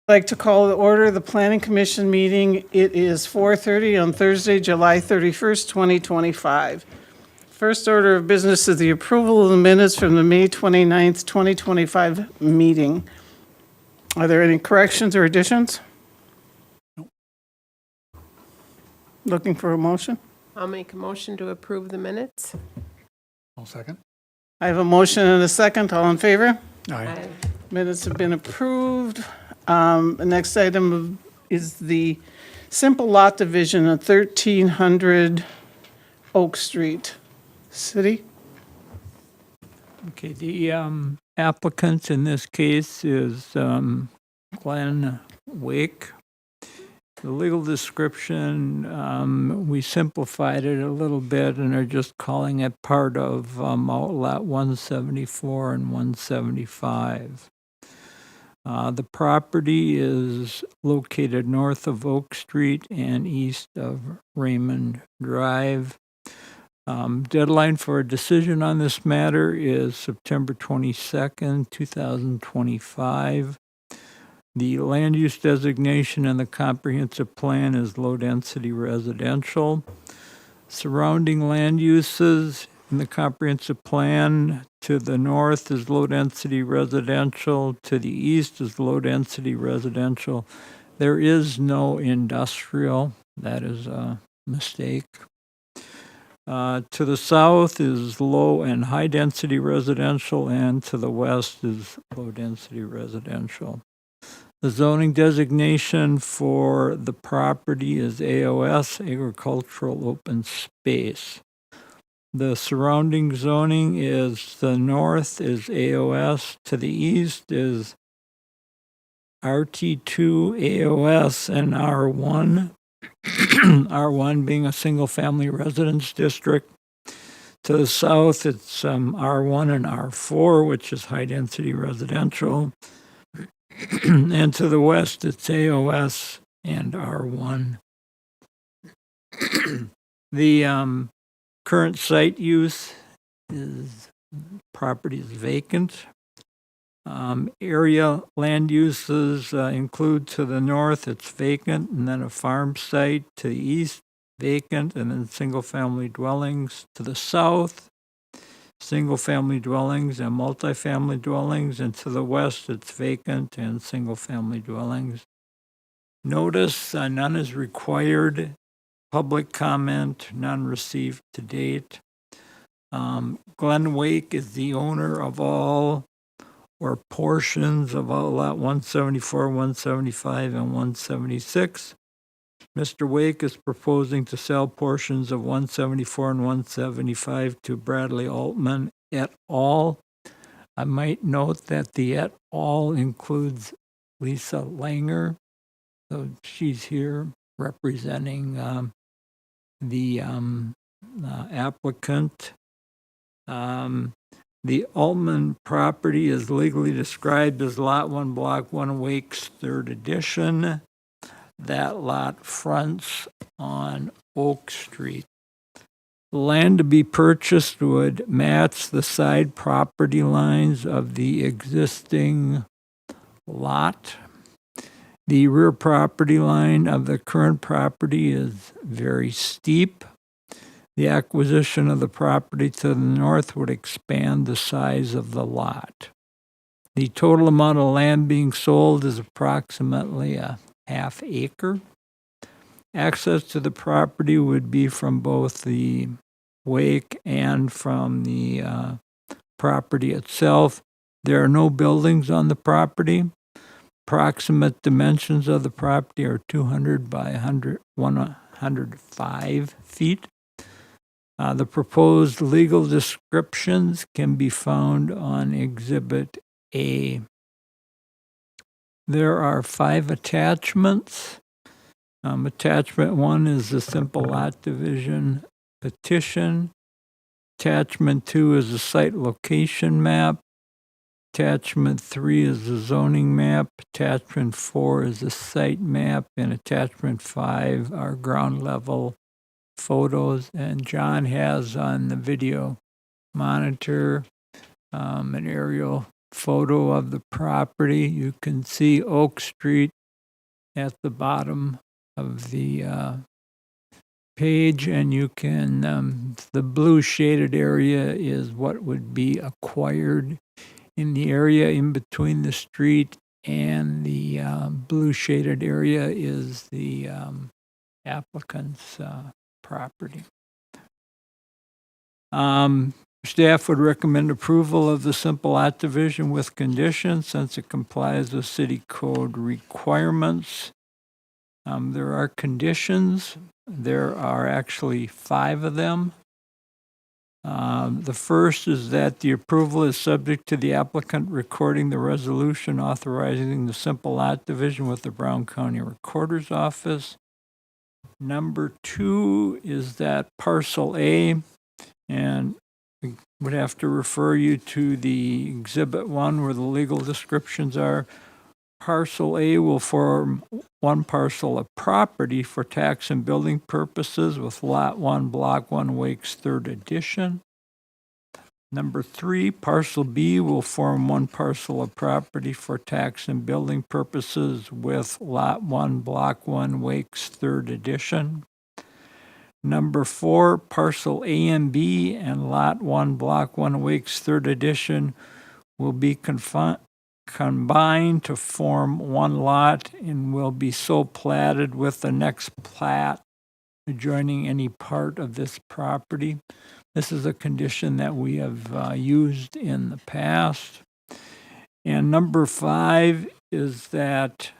I'd like to call to order the Planning Commission meeting. It is 4:30 on Thursday, July 31st, 2025. First order of business is the approval of the minutes from the May 29th, 2025 meeting. Are there any corrections or additions? Looking for a motion? I'll make a motion to approve the minutes. I'll second. I have a motion and a second. All in favor? Aye. Minutes have been approved. The next item is the simple lot division at 1300 Oak Street. City? Okay, the applicant in this case is Glenn Wake. The legal description, we simplified it a little bit and are just calling it part of Outlet 174 and 175. The property is located north of Oak Street and east of Raymond Drive. Deadline for a decision on this matter is September 22nd, 2025. The land use designation in the comprehensive plan is low-density residential. Surrounding land uses in the comprehensive plan, to the north is low-density residential, to the east is low-density residential. There is no industrial. That is a mistake. To the south is low and high-density residential, and to the west is low-density residential. The zoning designation for the property is AOS, Agricultural Open Space. The surrounding zoning is the north is AOS, to the east is RT2, AOS, and R1. R1 being a single-family residence district. To the south, it's R1 and R4, which is high-density residential. And to the west, it's AOS and R1. The current site use is property is vacant. Area land uses include to the north, it's vacant, and then a farm site. To the east, vacant, and then single-family dwellings. To the south, single-family dwellings and multifamily dwellings, and to the west, it's vacant and single-family dwellings. Notice none is required. Public comment, none received to date. Glenn Wake is the owner of all or portions of Outlet 174, 175, and 176. Mr. Wake is proposing to sell portions of 174 and 175 to Bradley Altman et al. I might note that the et al. Includes Lisa Langer, so she's here representing the applicant. The Altman property is legally described as Lot 1, Block 1, Wake's 3rd edition. That lot fronts on Oak Street. The land to be purchased would match the side property lines of the existing lot. The rear property line of the current property is very steep. The acquisition of the property to the north would expand the size of the lot. The total amount of land being sold is approximately a half acre. Access to the property would be from both the Wake and from the property itself. There are no buildings on the property. Approximate dimensions of the property are 200 by 105 feet. The proposed legal descriptions can be found on Exhibit A. There are 5 attachments. Attachment 1 is the simple lot division petition. Attachment 2 is the site location map. Attachment 3 is the zoning map. Attachment 4 is the site map. And attachment 5 are ground level photos. And John has on the video monitor an aerial photo of the property. You can see Oak Street at the bottom of the page, and you can, the blue shaded area is what would be acquired in the area in between the street, and the blue shaded area is the applicant's property. Staff would recommend approval of the simple lot division with conditions since it complies with city code requirements. There are conditions. There are actually 5 of them. The first is that the approval is subject to the applicant recording the resolution authorizing the simple lot division with the Brown County Recorder's Office. Number 2 is that parcel A, and we would have to refer you to the Exhibit 1 where the legal descriptions are. Parcel A will form one parcel of property for tax and building purposes with Lot 1, Block 1, Wake's 3rd edition. Number 3, parcel B will form one parcel of property for tax and building purposes with Lot 1, Block 1, Wake's 3rd edition. Number 4, parcel A and B and Lot 1, Block 1, Wake's 3rd edition will be combined to form one lot and will be so platted with the next plat adjoining any part of this property. This is a condition that we have used in the past. And number 5 is that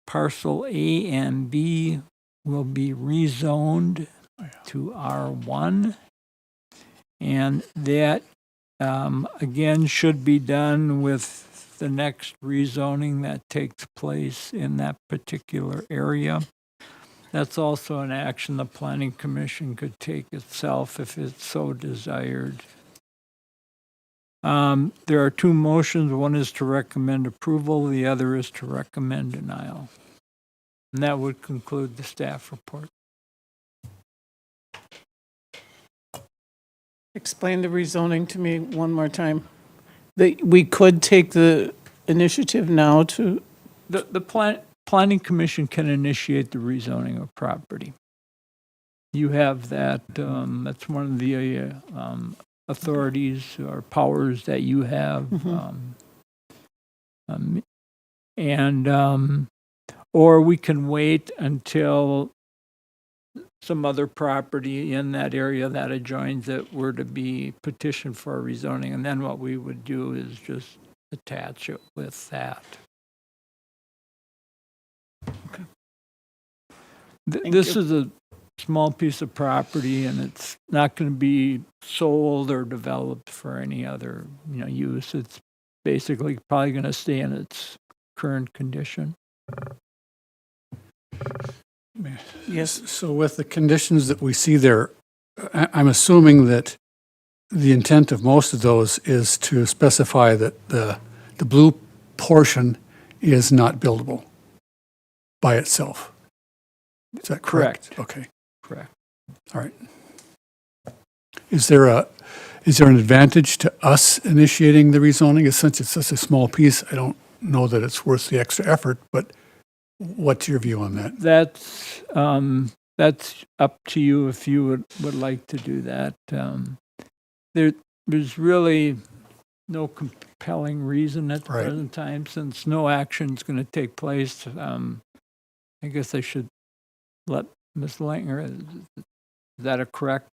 parcel A and B will be rezoned to R1. And that, again, should be done with the next rezoning that takes place in that particular area. That's also an action the Planning Commission could take itself if it so desired. There are 2 motions. One is to recommend approval. The other is to recommend denial. And that would conclude the staff report. Explain the rezoning to me one more time. We could take the initiative now to, The Planning Commission can initiate the rezoning of property. You have that, that's one of the authorities or powers that you have. Or we can wait until some other property in that area that adjoins it were to be petitioned for rezoning, and then what we would do is just attach it with that. Okay. This is a small piece of property, and it's not going to be sold or developed for any other, use. It's basically probably going to stay in its current condition. yes, So with the conditions that we see there, I'm assuming that the intent of most of those is to specify that the blue portion is not buildable by itself. Is that correct? Okay, Correct. all right. Is there an advantage to us initiating the rezoning? Since it's such a small piece, I don't know that it's worth the extra effort, but what's your view on that? That's up to you if you would like to do that. There's really no compelling reason at the Right. present time, since no action's going to take place. I guess I should let Ms. Langer, is that a correct?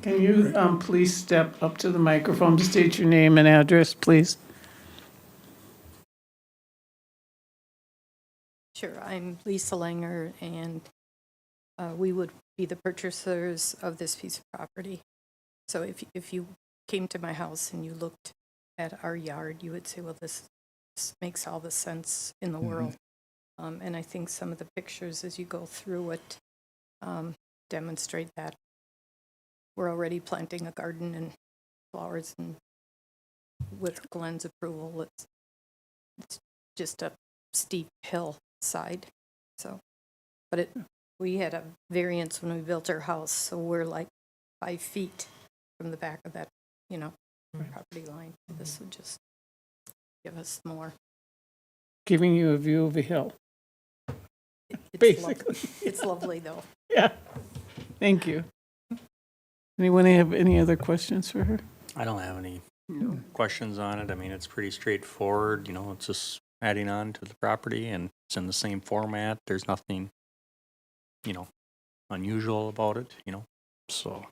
can you please step up to the microphone to state your name and address, please? Sure, I'm Lisa Langer, and we would be the purchasers of this piece of property. So if you came to my house and you looked at our yard, you would say, well, this makes all the sense in the world. And I think some of the pictures as you go through it demonstrate that. We're already planting a garden and flowers, and with Glenn's approval, it's just a steep hillside. So, but we had a variance when we built our house, so we're like 5 feet from the back of that, property line. This would just give us more. Giving you a view of a hill. It's lovely. Basically. It's lovely, though. Yeah. Thank you. Anyone have any other questions for her? I don't have any questions on it. I mean, it's pretty straightforward, it's just adding on to the property and it's in the same format. There's nothing, unusual about it, so.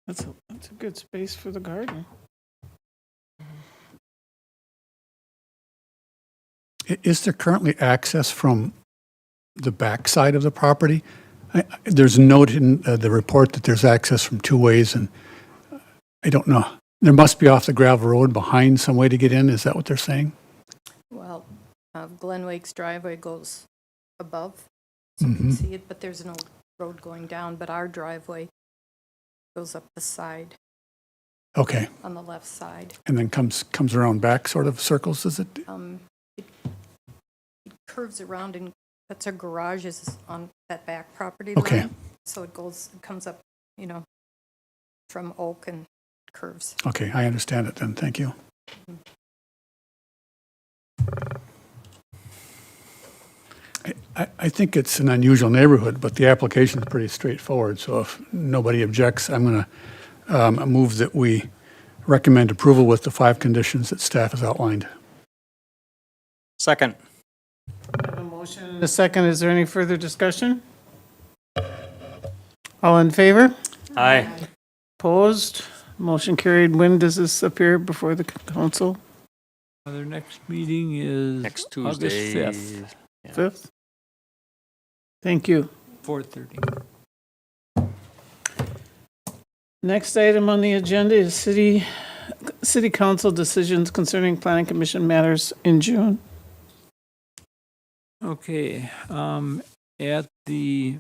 That's a good space for the garden. Is there currently access from the back side of the property? There's a note in the report that there's access from 2 ways, and I don't know. There must be off the gravel road behind some way to get in. Is that what they're saying? Well, Glen Wake's driveway goes above, so you can see it, but there's no road going down. But our driveway goes up the side, Okay, on the left side. and then comes around back, sort of circles, is it? It curves around, and that's our garage is on that back property line. Okay. So it comes up, from Oak and curves. Okay, I understand it then. Thank you. I think it's an unusual neighborhood, but the application is pretty straightforward. So if nobody objects, I'm going to move that we recommend approval with the 5 conditions that staff has outlined. Second. I have a motion and a second. Is there any further discussion? All in favor? Aye. Opposed? Motion carried. When does this appear before the council? Their next meeting is Next August Tuesday. 5th, Yeah. 5th? Thank you. 4:30. Next item on the agenda is city council decisions concerning planning commission matters in June. Okay, at the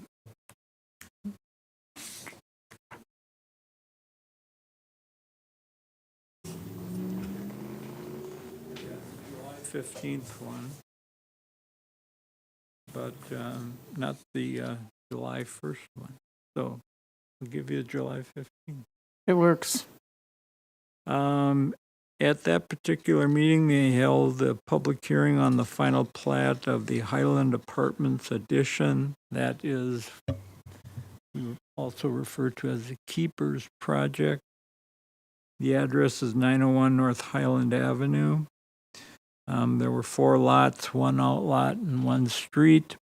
July 15th one, but not the July 1st one. So we'll give you July 15th. It works. At that particular meeting, they held a public hearing on the final plat of the Highland Apartments addition. That is also referred to as the Keepers Project. The address is 901 North Highland Avenue. There were 4 lots, 1 outlot and 1 street.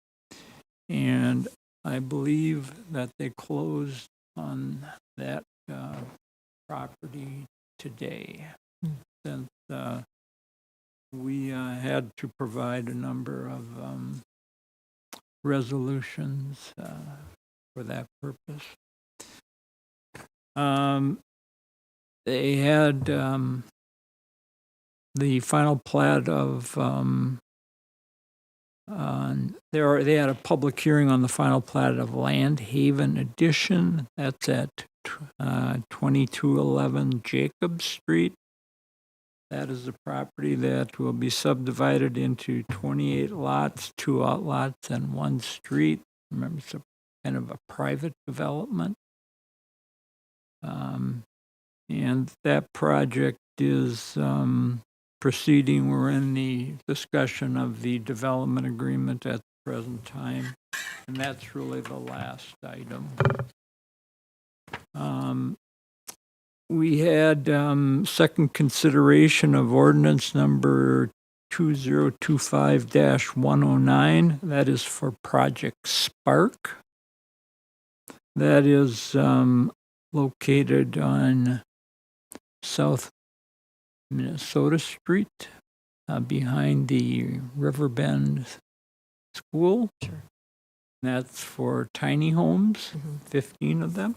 And I believe that they closed on that property today, since we had to provide a number of resolutions for that purpose. They had the final plat of they had a public hearing on the final plat of Land Haven Edition. That's at 2211 Jacob Street. That is the property that will be subdivided into 28 lots, 2 outlots, and 1 street. Remember, it's a kind of a private development. And that project is proceeding. We're in the discussion of the development agreement at the present time, and that's really the last item. We had second consideration of ordinance number 2025-109. That is for Project Spark. That is located on South Minnesota Street, behind the Riverbend School. Sure. That's for tiny homes, 15 of them.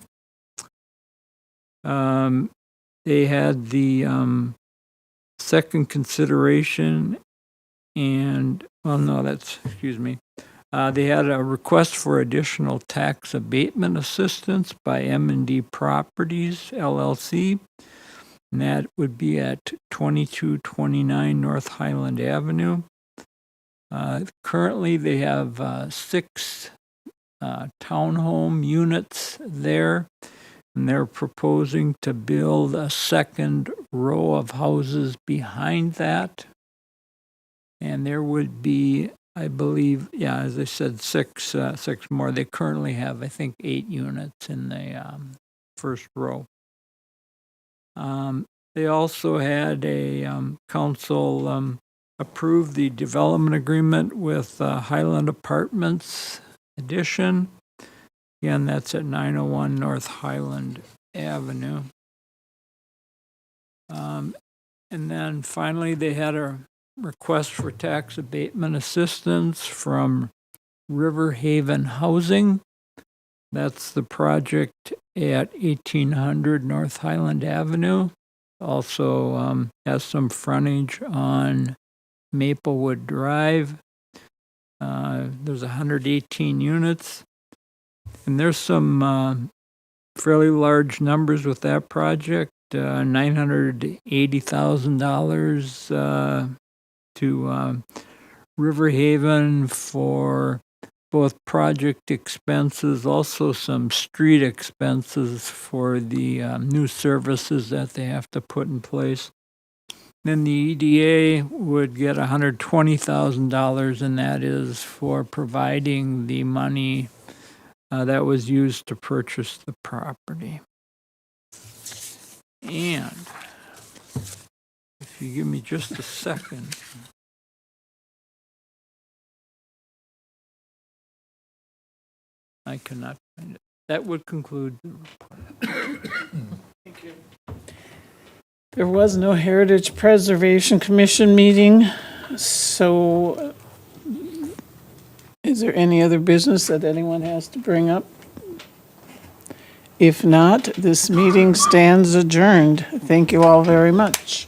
They had the second consideration and, they had a request for additional tax abatement assistance by M&D Properties, LLC. and that would be at 2229 North Highland Avenue. Currently, they have 6 townhome units there, and they're proposing to build a second row of houses behind that. And there would be, I believe, yeah, as I said, six more. They currently have, I think, 8 units in the first row. They also had a council approve the development agreement with Highland Apartments Edition. Again, that's at 901 North Highland Avenue. And then finally, they had a request for tax abatement assistance from River Haven Housing. That's the project at 1800 North Highland Avenue. Also has some frontage on Maplewood Drive. There's 118 units. And there's some fairly large numbers with that project. $980,000 to River Haven for both project expenses, also some street expenses for the new services that they have to put in place. Then the EDA would get $120,000, and that is for providing the money that was used to purchase the property. And if you give me just a second. I cannot find it. That would conclude the report. Thank you. There was no Heritage Preservation Commission meeting, so is there any other business that anyone has to bring up? If not, this meeting stands adjourned. Thank you all very much.